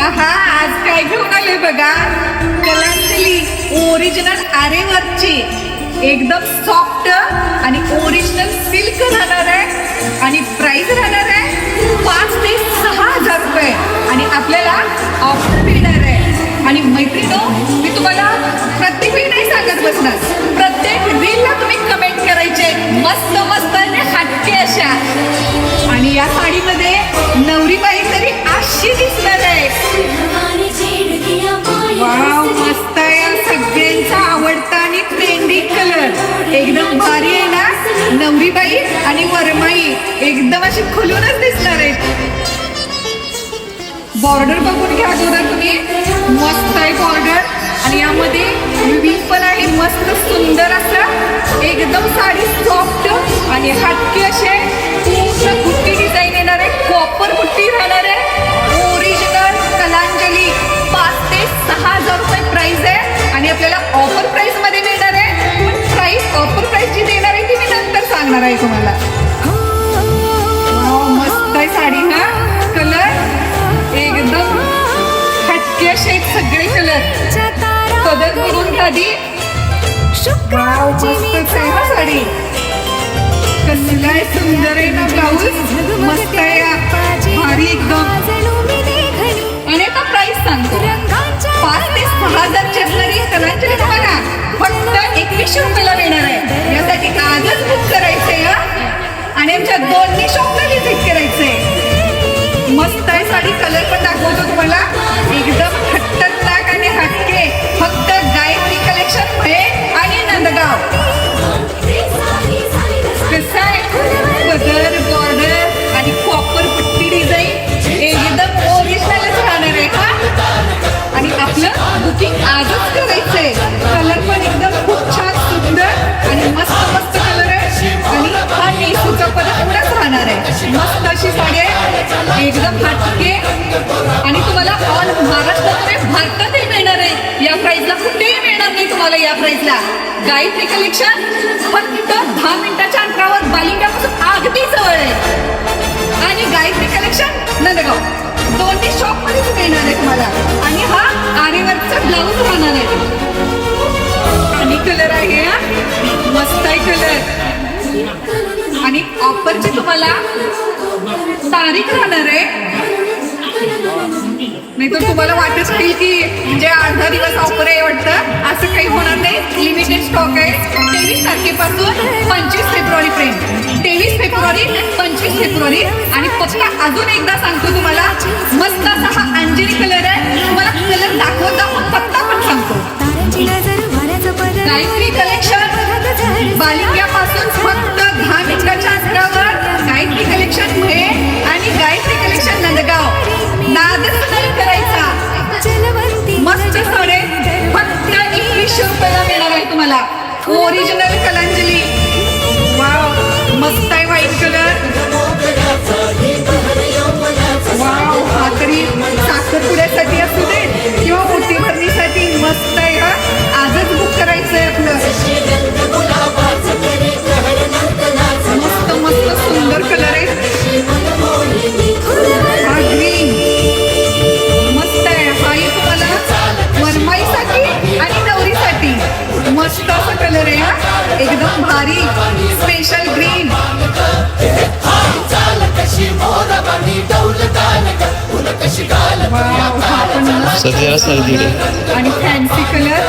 आहा आज काय घेऊन आले बघा. कलांजली ओरिजिनल आरेवर्कची एकदम सॉफ्ट आणि ओरिजिनल सिल्क राहणार आहे आणि प्राइस राहणार आहे 5 ते 6 हजार रुपये आणि आपल्याला ऑफर मिळणार आहे. आणि मैत्रिणो, मी तुम्हाला प्रत्येक वेळी नाही सांगत बसणार, प्रत्येक रीलला तुम्ही कमेंट करायचे मस्त मस्त आणि हटके अशा. आणि या साडीमध्ये नवरीबाई तरी अशी दिसणार आहे. वाव, मस्त आहे. या सगळ्यांचा आवडता आणि ट्रेंडिंग कलर एकदम भारी आहे ना. नवरीबाई आणि वरमाई एकदम अशी खुलूनच दिसणार आहे. बॉर्डर बघून घ्या अगोदर तुम्ही, मस्त आहे बॉर्डर आणि यामध्ये विविंग पण आहे मस्त सुंदर असं. एकदम साडी सॉफ्ट आणि हटके असे पूर्ण बुट्टी डिझाईन येणार आहे. कॉपर बुट्टी राहणार आहे. ओरिजिनल कलांजली 5 ते 6 हजार रुपये प्राइस आहे आणि आपल्याला ऑफर प्राइस मध्ये मिळणार आहे. पण प्राइस ऑफर प्राइस जी देणार आहे ती मी नंतर सांगणार आहे तुम्हाला. मस्त आहे साडी. हा कलर एकदम हटके असे आहेत सगळे कलर. कलर करून आधी मस्तच आहे ना साडी. कसला आहे, सुंदर आहे ना. ब्लाऊज मस्त आहे भारी एकदम. आणि आता प्राइस सांगतो 5 ते 6 हजारची असणारी कलांजली तुम्हाला फक्त 2100 रुपयाला मिळणार आहे. यासाठी आजच बुक करायचंय आणि आमच्या दोन्ही शॉपला व्हिजिट करायचंय. मस्त आहे साडी. कलर पण दाखवतो तुम्हाला एकदम खट्टकदार आणि हटके. फक्त गायत्री कलेक्शन मध्ये आणि नंदगाव. कसं आहे, पदर बॉर्डर आणि कॉपर पट्टी डिझाईन एकदम ओरिजिनलच राहणार आहे का. आणि आपलं बुकिंग आजच करायचंय. कलर पण एकदम खूप छान सुंदर आणि मस्त मस्त कलर आहे. आणि हा नेसूचा पदर एवढाच राहणार आहे. मस्त अशी साडी आहे एकदम हटके आणि तुम्हाला ऑल महाराष्ट्रामध्ये भारतातही मिळणार आहे. या प्राइसला कुठेही मिळणार नाही तुम्हाला. या प्राइसला गायत्री कलेक्शन फक्त 10 मिनिटाच्या अंतरावर बालिंग्यापासून अगदी जवळ आहे. आणि गायत्री कलेक्शन नंदगाव दोन्ही शॉप मध्येच मिळणार आहे तुम्हाला. आणि हा आरीवर्कचा ब्लाऊज राहणार आहे आणि कलर आहे हा मस्त आहे कलर. आणि ऑफरची तुम्हाला तारीख राहणार आहे. नाही तर तुम्हाला वाटत असेल की म्हणजे 8-10 दिवस ऑफर आहे वाटतं. असं काही होणार नाही. लिमिटेड स्टॉक आहे. 23 तारखेपासून 25 फेब्रुवारीपर्यंत. 23 फेब्रुवारी 25 फेब्रुवारी. आणि फक्त अजून एकदा सांगतो तुम्हाला, मस्त असा हा अंजली कलर आहे. तुम्हाला कलर दाखवत दाखवत पत्ता पण सांगतो. गायत्री कलेक्शन बालिंग्यापासून फक्त 10 मिनिटाच्या अंतरावर गायत्री कलेक्शन मुळे आणि गायत्री कलेक्शन नंदगाव. नादच नाही करायचा. मस्त साडे फक्त 2100 रुपयाला मिळणार आहे तुम्हाला. ओरिजिनल कलांजली. वाव, मस्त आहे व्हाईट कलर. वाव, हा तरी साखरपुड्यासाठी असू दे किंवा मोठी भरणीसाठी मस्त आहे. हा आजच बुक करायचंय आपलं. मस्त मस्त सुंदर कलर आहे. हा ग्रीन मस्त आहे. हाही तुम्हाला वरमाईसाठी आणि नवरीसाठी मस्त असा कलर आहे. हा एकदम भारी स्पेशल ग्रीन. आणि फॅन्सी कलर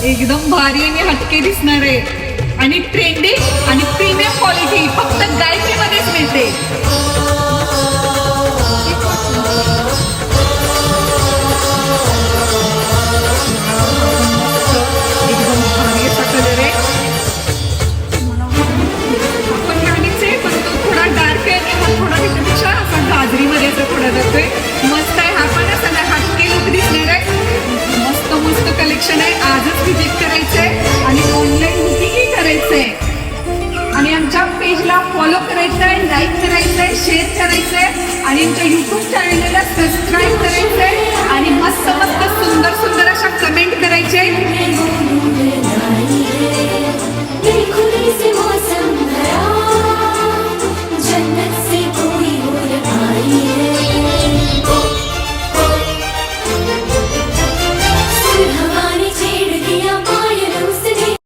एकदम भारी आणि हटके दिसणार आहे. आणि ट्रेंडिंग आणि प्रीमियम क्वालिटी फक्त गायत्री मध्येच मिळते. एकदम भारी असा कलर आहे. आपण राणीच आहे पण तो थोडा डार्क आहे आणि हा थोडा त्याच्यापेक्षा असा गाजरीमध्ये असं थोडा जातोय. मस्त आहे. हा पण असा ना हटके लुक दिसणार आहे. मस्त मस्त कलेक्शन आहे. आजच व्हिजिट करायचंय आणि ऑनलाईन बुकिंगही करायचंय. आणि आमच्या पेजला फॉलो करायचंय, लाईक करायचंय, शेअर करायचंय आणि आमच्या YouTube चॅनलला सबस्क्राईब करायचंय आणि मस्त मस्त